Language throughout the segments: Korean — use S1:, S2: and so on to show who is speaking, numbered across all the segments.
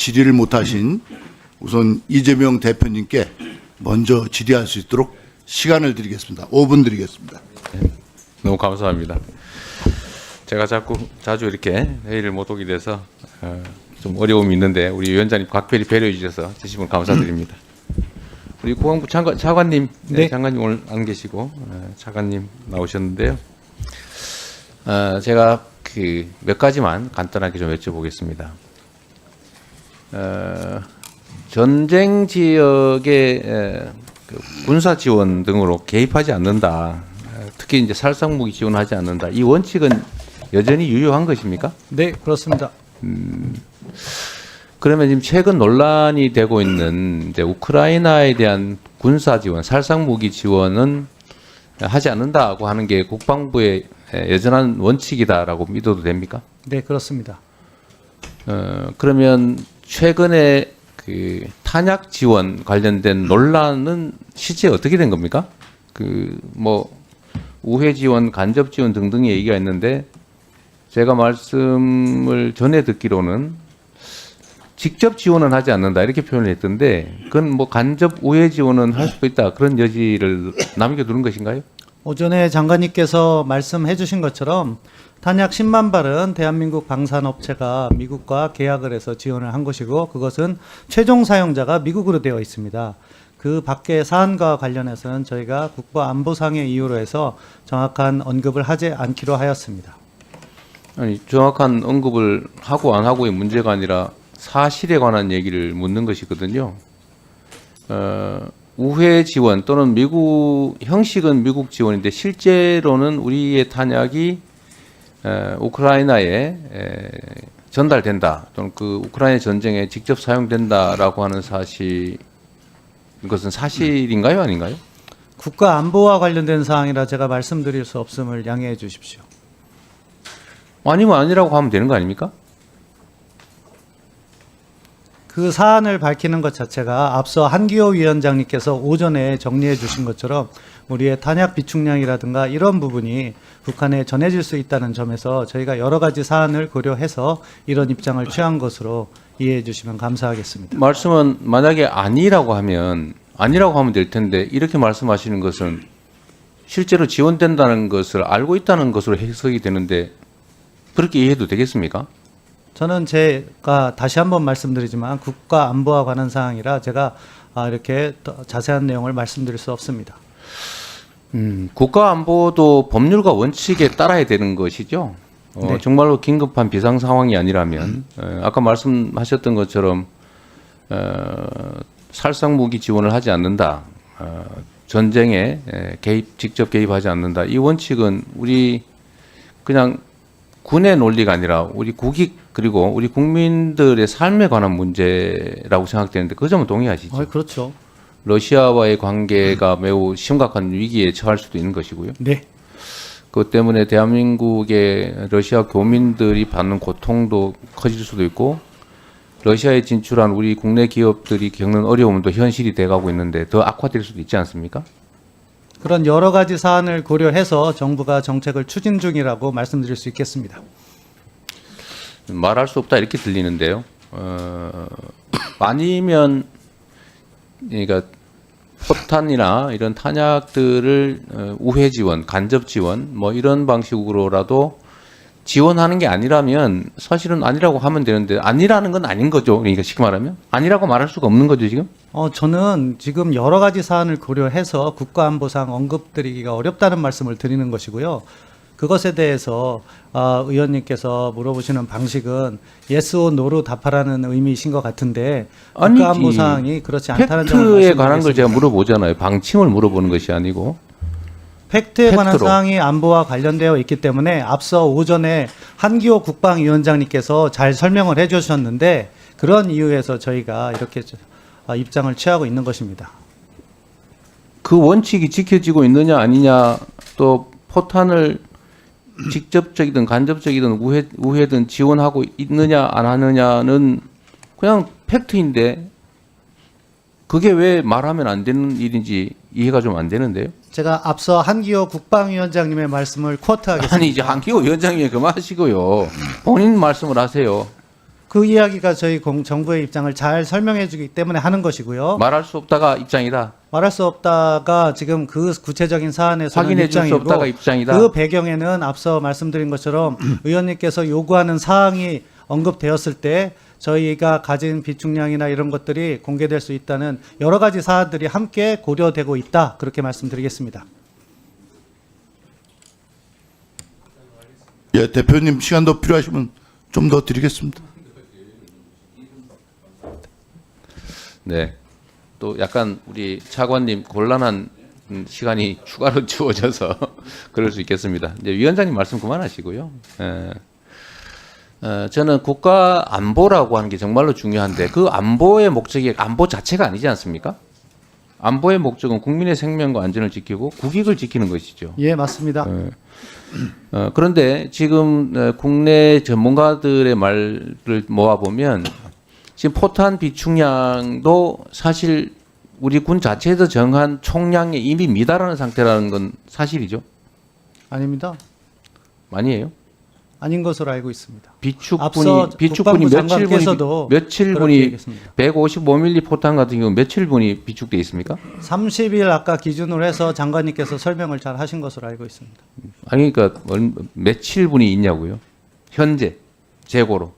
S1: 질의를 못하신 우선 이재명 대표님께 먼저 질의할 수 있도록 시간을 드리겠습니다. 5분 드리겠습니다.
S2: 너무 감사합니다. 제가 자주 이렇게 회의를 못 오게 돼서 좀 어려움이 있는데 우리 위원장님 각별히 배려해 주셔서 진심으로 감사드립니다. 우리 국방부 차관님,
S3: 네.
S2: 장관님 오늘 안 계시고 차관님 나오셨는데요. 제가 그 몇 가지만 간단하게 좀 여쭤보겠습니다. 전쟁 지역의 그 군사 지원 등으로 개입하지 않는다. 특히 이제 살상무기 지원하지 않는다. 이 원칙은 여전히 유효한 것입니까?
S3: 네, 그렇습니다.
S2: 그러면 지금 최근 논란이 되고 있는 이제 우크라이나에 대한 군사 지원, 살상무기 지원은 하지 않는다고 하는 게 국방부의 여전한 원칙이다라고 믿어도 됩니까?
S3: 네, 그렇습니다.
S2: 그러면 최근에 그 탄약 지원 관련된 논란은 실제 어떻게 된 겁니까? 그 뭐 우회 지원, 간접 지원 등등의 얘기가 있는데 제가 말씀을 전에 듣기로는 직접 지원은 하지 않는다 이렇게 표현을 했던데 그건 뭐 간접 우회 지원은 할 수도 있다 그런 여지를 남겨두는 것인가요?
S3: 오전에 장관님께서 말씀해 주신 것처럼 탄약 10만 발은 대한민국 방산업체가 미국과 계약을 해서 지원을 한 것이고 그것은 최종 사용자가 미국으로 되어 있습니다. 그 밖의 사안과 관련해서는 저희가 국가안보상의 이유로 해서 정확한 언급을 하지 않기로 하였습니다.
S2: 아니 정확한 언급을 하고 안 하고의 문제가 아니라 사실에 관한 얘기를 묻는 것이거든요. 우회 지원 또는 미국 형식은 미국 지원인데 실제로는 우리의 탄약이 우크라이나에 전달된다 또는 그 우크라이나 전쟁에 직접 사용된다라고 하는 사실 이것은 사실인가요, 아닌가요?
S3: 국가 안보와 관련된 사항이라 제가 말씀드릴 수 없음을 양해해 주십시오.
S2: 아니면 아니라고 하면 되는 거 아닙니까?
S3: 그 사안을 밝히는 것 자체가 앞서 한기호 위원장님께서 오전에 정리해 주신 것처럼 우리의 탄약 비축량이라든가 이런 부분이 북한에 전해질 수 있다는 점에서 저희가 여러 가지 사안을 고려해서 이런 입장을 취한 것으로 이해해 주시면 감사하겠습니다.
S2: 말씀은 만약에 아니라고 하면 될 텐데 이렇게 말씀하시는 것은 실제로 지원된다는 것을 알고 있다는 것으로 해석이 되는데 그렇게 이해해도 되겠습니까?
S3: 저는 제가 다시 한번 말씀드리지만 국가 안보와 관한 사항이라 제가 이렇게 더 자세한 내용을 말씀드릴 수 없습니다.
S2: 국가안보도 법률과 원칙에 따라야 되는 것이죠.
S3: 네.
S2: 정말로 긴급한 비상 상황이 아니라면 아까 말씀하셨던 것처럼 살상무기 지원을 하지 않는다. 전쟁에 직접 개입하지 않는다. 이 원칙은 우리 그냥 군의 논리가 아니라 우리 국익 그리고 우리 국민들의 삶에 관한 문제라고 생각되는데 그 점은 동의하시죠?
S3: 그렇죠.
S2: 러시아와의 관계가 매우 심각한 위기에 처할 수도 있는 것이고요.
S3: 네.
S2: 그것 때문에 대한민국의 러시아 교민들이 받는 고통도 커질 수도 있고 러시아에 진출한 우리 국내 기업들이 겪는 어려움도 현실이 돼가고 있는데 더 악화될 수도 있지 않습니까?
S3: 그런 여러 가지 사안을 고려해서 정부가 정책을 추진 중이라고 말씀드릴 수 있겠습니다.
S2: 말할 수 없다 이렇게 들리는데요. 아니면 그러니까 포탄이나 이런 탄약들을 우회 지원, 간접 지원 뭐 이런 방식으로라도 지원하는 게 아니라면 사실은 아니라고 하면 되는데 아니라는 건 아닌 거죠. 그러니까 쉽게 말하면 아니라고 말할 수가 없는 거죠 지금.
S3: 저는 지금 여러 가지 사안을 고려해서 국가안보상 언급드리기가 어렵다는 말씀을 드리는 것이고요. 그것에 대해서 의원님께서 물어보시는 방식은 yes or no로 답하라는 의미이신 것 같은데 국가안보 사항이 그렇지 않다는 점을
S2: 팩트에
S3: 말씀드리겠습니다.
S2: 관한 걸 제가 물어보잖아요. 방침을 물어보는 것이 아니고.
S3: 팩트에 관한
S2: 팩트로.
S3: 사항이 안보와 관련되어 있기 때문에 앞서 오전에 한기호 국방위원장님께서 잘 설명을 해주셨는데 그런 이유에서 저희가 이렇게 입장을 취하고 있는 것입니다.
S2: 그 원칙이 지켜지고 있느냐 아니냐 또 포탄을 직접적이든 간접적이든 우회든 지원하고 있느냐 안 하느냐는 그냥 팩트인데 그게 왜 말하면 안 되는 일인지 이해가 좀 안 되는데요.
S3: 제가 앞서 한기호 국방위원장님의 말씀을 쿼트하겠습니다.
S2: 아니 이제 한기호 위원장님이 그만하시고요. 본인 말씀을 하세요.
S3: 그 이야기가 저희 정부의 입장을 잘 설명해 주기 때문에 하는 것이고요.
S2: 말할 수 없다가 입장이다.
S3: 말할 수 없다가 지금 그 구체적인 사안에서는
S2: 확인해 줄 수
S3: 입장이고
S2: 없다가 입장이다.
S3: 그 배경에는 앞서 말씀드린 것처럼 의원님께서 요구하는 사항이 언급되었을 때 저희가 가진 비축량이나 이런 것들이 공개될 수 있다는 여러 가지 사안들이 함께 고려되고 있다. 그렇게 말씀드리겠습니다.
S1: 예, 대표님 시간 더 필요하시면 좀 더 드리겠습니다.
S2: 네. 또 약간 우리 차관님 곤란한 시간이 추가로 주어져서 그럴 수 있겠습니다. 이제 위원장님 말씀 그만하시고요. 저는 국가 안보라고 하는 게 정말로 중요한데 그 안보의 목적이 안보 자체가 아니지 않습니까? 안보의 목적은 국민의 생명과 안전을 지키고 국익을 지키는 것이죠.
S3: 예, 맞습니다.
S2: 그런데 지금 국내 전문가들의 말을 모아보면 지금 포탄 비축량도 사실 우리 군 자체에서 정한 총량에 이미 미달하는 상태라는 건 사실이죠?
S3: 아닙니다.
S2: 아니에요?
S3: 아닌 것으로 알고 있습니다.
S2: 비축분이
S3: 국방부 장관께서도
S2: 며칠
S3: 그렇게
S2: 분이
S3: 얘기했습니다.
S2: 155mm 포탄 같은 경우 며칠 분이 비축돼 있습니까?
S3: 30일 아까 기준으로 해서 장관님께서 설명을 잘 하신 것으로 알고 있습니다.
S2: 아니 그러니까 며칠 분이 있냐고요? 현재 재고로.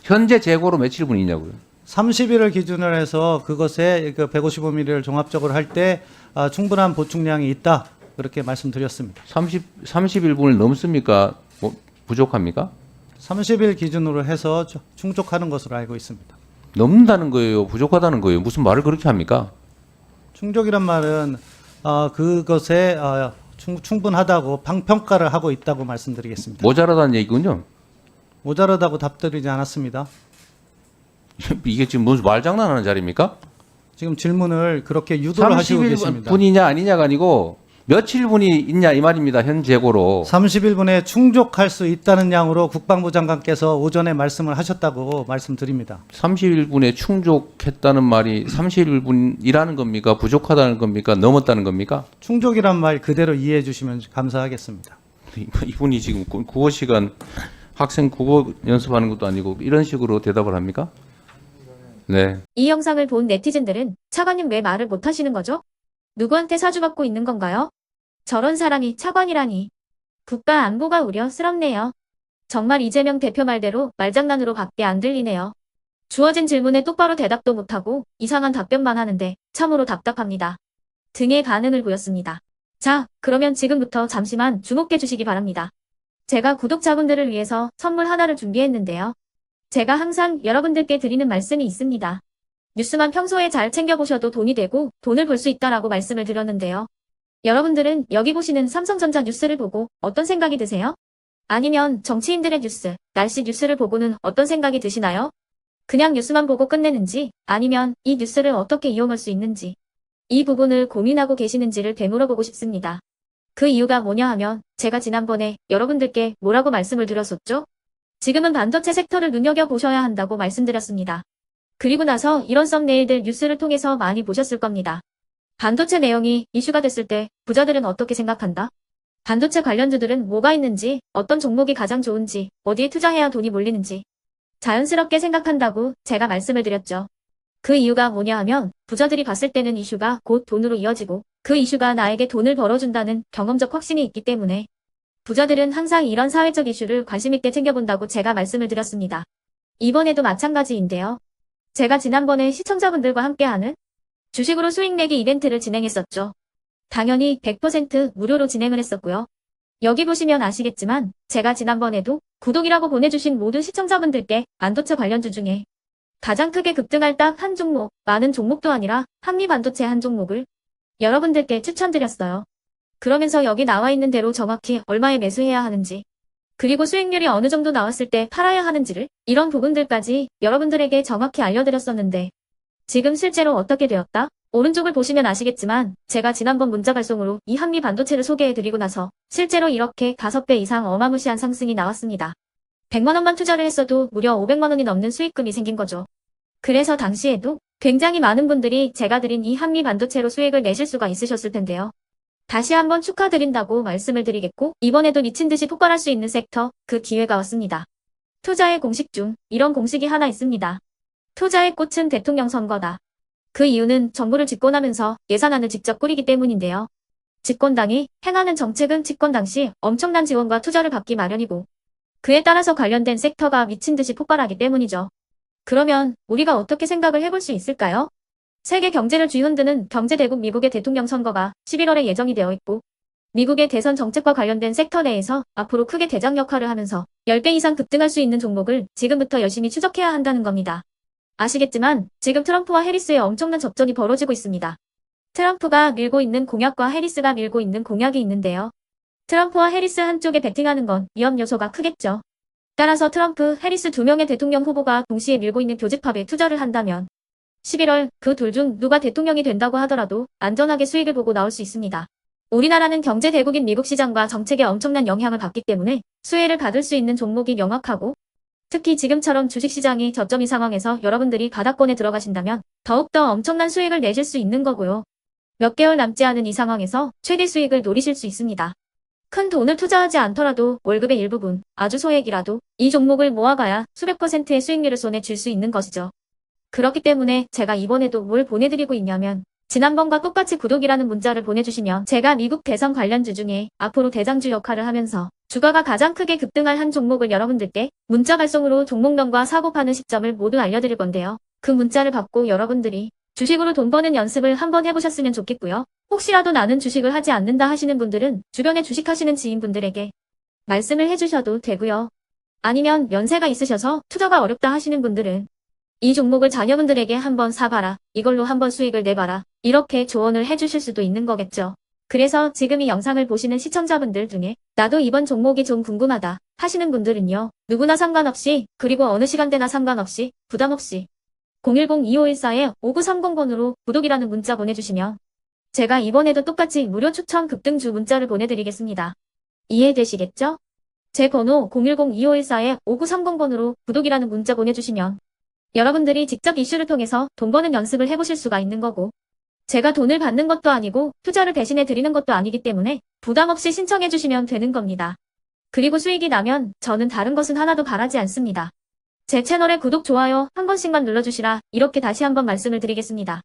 S2: 현재 재고로 며칠 분이 있냐고요? 30일을
S3: 기준으로 해서 그것에 그 155mm를 종합적으로 할 때 충분한 보충량이 있다. 그렇게 말씀드렸습니다.
S2: 31분을 넘습니까? 뭐 부족합니까?
S3: 30일 기준으로 해서 충족하는 것으로 알고 있습니다.
S2: 넘는다는 거예요? 부족하다는 거예요? 무슨 말을 그렇게 합니까?
S3: 충족이란 말은 그것에 충분하다고 평가를 하고 있다고 말씀드리겠습니다.
S2: 모자라다는 얘기군요.
S3: 모자라다고 답드리지 않았습니다.
S2: 이게 지금 무슨 말장난하는 자리입니까?
S3: 지금 질문을 그렇게 유도를 하시고 계십니다.
S2: 30일분이냐 아니냐가 아니고 며칠 분이 있냐 이 말입니다. 현 재고로.
S3: 30일분에 충족할 수 있다는 양으로 국방부 장관께서 오전에 말씀을 하셨다고 말씀드립니다.
S2: 30일분에 충족했다는 말이 30일분이라는 겁니까? 부족하다는 겁니까? 넘었다는 겁니까?
S3: 충족이란 말 그대로 이해해 주시면 감사하겠습니다.
S2: 이분이 지금 국어 시간 학생 국어 연습하는 것도 아니고 이런 식으로 대답을 합니까? 네.
S4: 이 영상을 본 네티즌들은 차관님 왜 말을 못 하시는 거죠? 누구한테 사주받고 있는 건가요? 저런 사람이 차관이라니. 국가 안보가 우려스럽네요. 정말 이재명 대표 말대로 말장난으로 밖에 안 들리네요. 주어진 질문에 똑바로 대답도 못하고 이상한 답변만 하는데 참으로 답답합니다. 등의 반응을 보였습니다. 자, 그러면 지금부터 잠시만 주목해 주시기 바랍니다. 제가 구독자분들을 위해서 선물 하나를 준비했는데요. 제가 항상 여러분들께 드리는 말씀이 있습니다. 뉴스만 평소에 잘 챙겨보셔도 돈이 되고 돈을 벌 수 있다라고 말씀을 드렸는데요. 여러분들은 여기 보시는 삼성전자 뉴스를 보고 어떤 생각이 드세요? 아니면 정치인들의 뉴스, 날씨 뉴스를 보고는 어떤 생각이 드시나요? 그냥 뉴스만 보고 끝내는지 아니면 이 뉴스를 어떻게 이용할 수 있는지 이 부분을 고민하고 계시는지를 되물어보고 싶습니다. 그 이유가 뭐냐 하면 제가 지난번에 여러분들께 뭐라고 말씀을 드렸었죠? 지금은 반도체 섹터를 눈여겨보셔야 한다고 말씀드렸습니다. 그리고 나서 이런 썸네일들 뉴스를 통해서 많이 보셨을 겁니다. 반도체 내용이 이슈가 됐을 때 부자들은 어떻게 생각한다? 반도체 관련주들은 뭐가 있는지, 어떤 종목이 가장 좋은지, 어디에 투자해야 돈이 몰리는지 자연스럽게 생각한다고 제가 말씀을 드렸죠. 그 이유가 뭐냐 하면 부자들이 봤을 때는 이슈가 곧 돈으로 이어지고 그 이슈가 나에게 돈을 벌어준다는 경험적 확신이 있기 때문에 부자들은 항상 이런 사회적 이슈를 관심 있게 챙겨본다고 제가 말씀을 드렸습니다. 이번에도 마찬가지인데요. 제가 지난번에 시청자분들과 함께하는 주식으로 수익 내기 이벤트를 진행했었죠. 당연히 100% 무료로 진행을 했었고요. 여기 보시면 아시겠지만 제가 지난번에도 구독이라고 보내주신 모든 시청자분들께 반도체 관련주 중에 가장 크게 급등할 딱 한 종목, 많은 종목도 아니라 한미반도체 한 종목을 여러분들께 추천드렸어요. 그러면서 여기 나와 있는 대로 정확히 얼마에 매수해야 하는지 그리고 수익률이 어느 정도 나왔을 때 팔아야 하는지를 이런 부분들까지 여러분들에게 정확히 알려드렸었는데 지금 실제로 어떻게 되었다? 오른쪽을 보시면 아시겠지만 제가 지난번 문자 발송으로 이 한미 반도체를 소개해드리고 나서 실제로 이렇게 5배 이상 어마무시한 상승이 나왔습니다. 100만 원만 투자를 했어도 무려 500만 원이 넘는 수익금이 생긴 거죠. 그래서 당시에도 굉장히 많은 분들이 제가 드린 이 한미 반도체로 수익을 내실 수가 있으셨을 텐데요. 다시 한번 축하드린다고 말씀을 드리겠고 이번에도 미친 듯이 폭발할 수 있는 섹터, 그 기회가 왔습니다. 투자의 공식 중 이런 공식이 하나 있습니다. 투자의 꽃은 대통령 선거다. 그 이유는 정부를 집권하면서 예산안을 직접 꾸리기 때문인데요. 집권당이 행하는 정책은 집권 당시 엄청난 지원과 투자를 받기 마련이고 그에 따라서 관련된 섹터가 미친 듯이 폭발하기 때문이죠. 그러면 우리가 어떻게 생각을 해볼 수 있을까요? 세계 경제를 쥐흔드는 경제대국 미국의 대통령 선거가 11월에 예정이 되어 있고 미국의 대선 정책과 관련된 섹터 내에서 앞으로 크게 대장 역할을 하면서 10배 이상 급등할 수 있는 종목을 지금부터 열심히 추적해야 한다는 겁니다. 아시겠지만 지금 트럼프와 해리스의 엄청난 접전이 벌어지고 있습니다. 트럼프가 밀고 있는 공약과 해리스가 밀고 있는 공약이 있는데요. 트럼프와 해리스 한쪽에 베팅하는 건 위험 요소가 크겠죠. 따라서 트럼프, 해리스 두 명의 대통령 후보가 동시에 밀고 있는 교집합에 투자를 한다면 11월 그 둘 중 누가 대통령이 된다고 하더라도 안전하게 수익을 보고 나올 수 있습니다. 우리나라는 경제 대국인 미국 시장과 정책에 엄청난 영향을 받기 때문에 수혜를 받을 수 있는 종목이 명확하고 특히 지금처럼 주식시장이 저점인 상황에서 여러분들이 바닥권에 들어가신다면 더욱더 엄청난 수익을 내실 수 있는 거고요. 몇 개월 남지 않은 이 상황에서 최대 수익을 노리실 수 있습니다. 큰 돈을 투자하지 않더라도 월급의 일부분, 아주 소액이라도 이 종목을 모아가야 수백 %의 수익률을 손에 쥘 수 있는 것이죠. 그렇기 때문에 제가 이번에도 뭘 보내드리고 있냐면 지난번과 똑같이 구독이라는 문자를 보내주시면 제가 미국 대선 관련주 중에 앞으로 대장주 역할을 하면서 주가가 가장 크게 급등할 한 종목을 여러분들께 문자 발송으로 종목명과 사고 파는 시점을 모두 알려드릴 건데요. 그 문자를 받고 여러분들이 주식으로 돈 버는 연습을 한번 해보셨으면 좋겠고요. 혹시라도 나는 주식을 하지 않는다 하시는 분들은 주변에 주식하시는 지인분들에게 말씀을 해주셔도 되고요. 아니면 연세가 있으셔서 투자가 어렵다 하시는 분들은 이 종목을 자녀분들에게 한번 사봐라. 이걸로 한번 수익을 내봐라. 이렇게 조언을 해주실 수도 있는 거겠죠. 그래서 지금 이 영상을 보시는 시청자분들 중에 나도 이번 종목이 좀 궁금하다 하시는 분들은요. 누구나 상관없이 그리고 어느 시간대나 상관없이 부담없이 010-2514-5930번으로 구독이라는 문자 보내주시면 제가 이번에도 똑같이 무료 추천 급등주 문자를 보내드리겠습니다. 이해되시겠죠? 제 번호 010-2514-5930번으로 구독이라는 문자 보내주시면 여러분들이 직접 이슈를 통해서 돈 버는 연습을 해보실 수가 있는 거고 제가 돈을 받는 것도 아니고 투자를 대신해 드리는 것도 아니기 때문에 부담 없이 신청해 주시면 되는 겁니다. 그리고 수익이 나면 저는 다른 것은 하나도 바라지 않습니다. 제 채널에 구독, 좋아요 한 번씩만 눌러주시라 이렇게 다시 한번 말씀을 드리겠습니다.